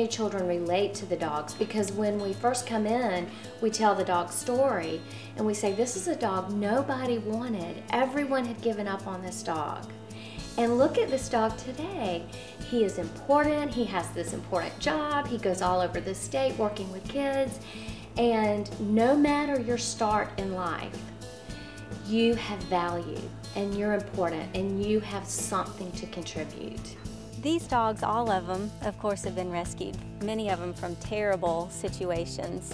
many children relate to the dogs, because when we first come in, we tell the dog story and we say, this is a dog nobody wanted. Everyone had given up on this dog. And look at this dog today. He is important, he has this important job, he goes all over the state working with kids, and no matter your start in life, you have value and you're important and you have something to contribute. These dogs, all of them, of course, have been rescued, many of them from terrible situations.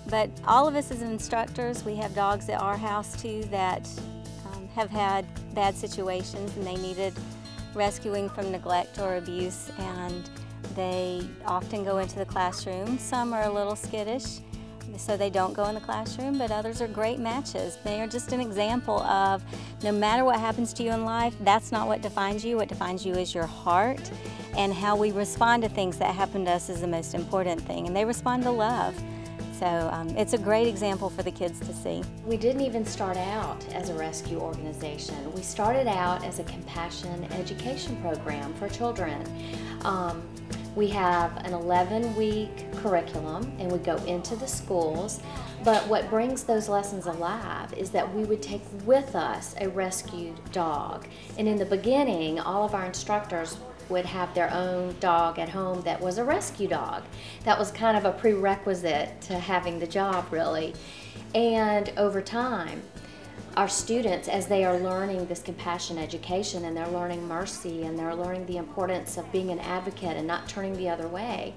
But all of us as instructors, we have dogs at our house too that have had bad situations and they needed rescuing from neglect or abuse, and they often go into the classroom. Some are a little skittish, so they don't go in the classroom, but others are great matches. They are just an example of no matter what happens to you in life, that's not what defines you. What defines you is your heart, and how we respond to things that happen to us is the most important thing, and they respond to love. So it's a great example for the kids to see. We didn't even start out as a rescue organization. We started out as a compassion education program for children. We have an 11-week curriculum and we go into the schools, but what brings those lessons alive is that we would take with us a rescued dog. And in the beginning, all of our instructors would have their own dog at home that was a rescue dog. That was kind of a prerequisite to having the job, really. And over time, our students, as they are learning this compassion education and they're learning mercy and they're learning the importance of being an advocate and not turning the other way,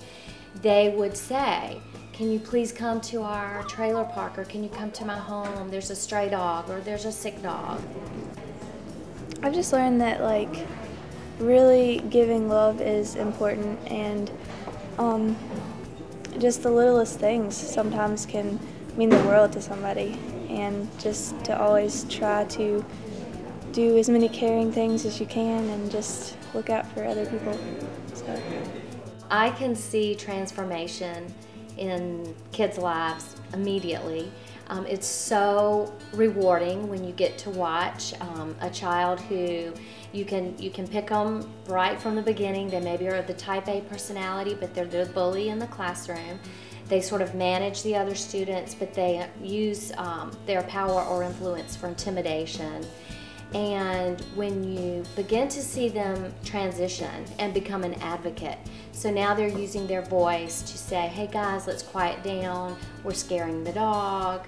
they would say, can you please come to our trailer park, or can you come to my home? There's a stray dog or there's a sick dog. I've just learned that really giving love is important, and just the littlest things sometimes can mean the world to somebody, and just to always try to do as many caring things as you can and just look out for other people. So I can see transformation in kids' lives immediately. It's so rewarding when you get to watch a child who you can pick them right from the beginning. They maybe are the type A personality, but they're the bully in the classroom. They sort of manage the other students, but they use their power or influence for intimidation. And when you begin to see them transition and become an advocate, so now they're using their voice to say, hey guys, let's quiet down, we're scaring the dog.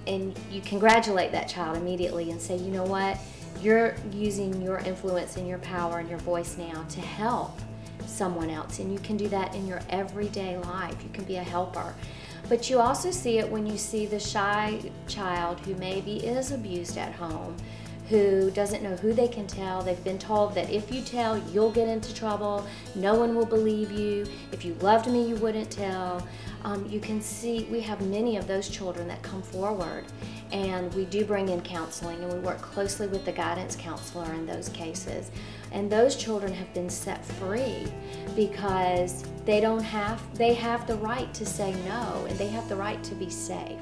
And you congratulate that child immediately and say, you know what, you're using your influence and your power and your voice now to help someone else, and you can do that in your everyday life. You can be a helper. But you also see it when you see the shy child who maybe is abused at home, who doesn't know who they can tell. They've been told that if you tell, you'll get into trouble. No one will believe you. If you loved me, you wouldn't tell. You can see we have many of those children that come forward, and we do bring in counseling, and we work closely with the guidance counselor in those cases. And those children have been set free because they have the right to say no, and they have the right to be safe.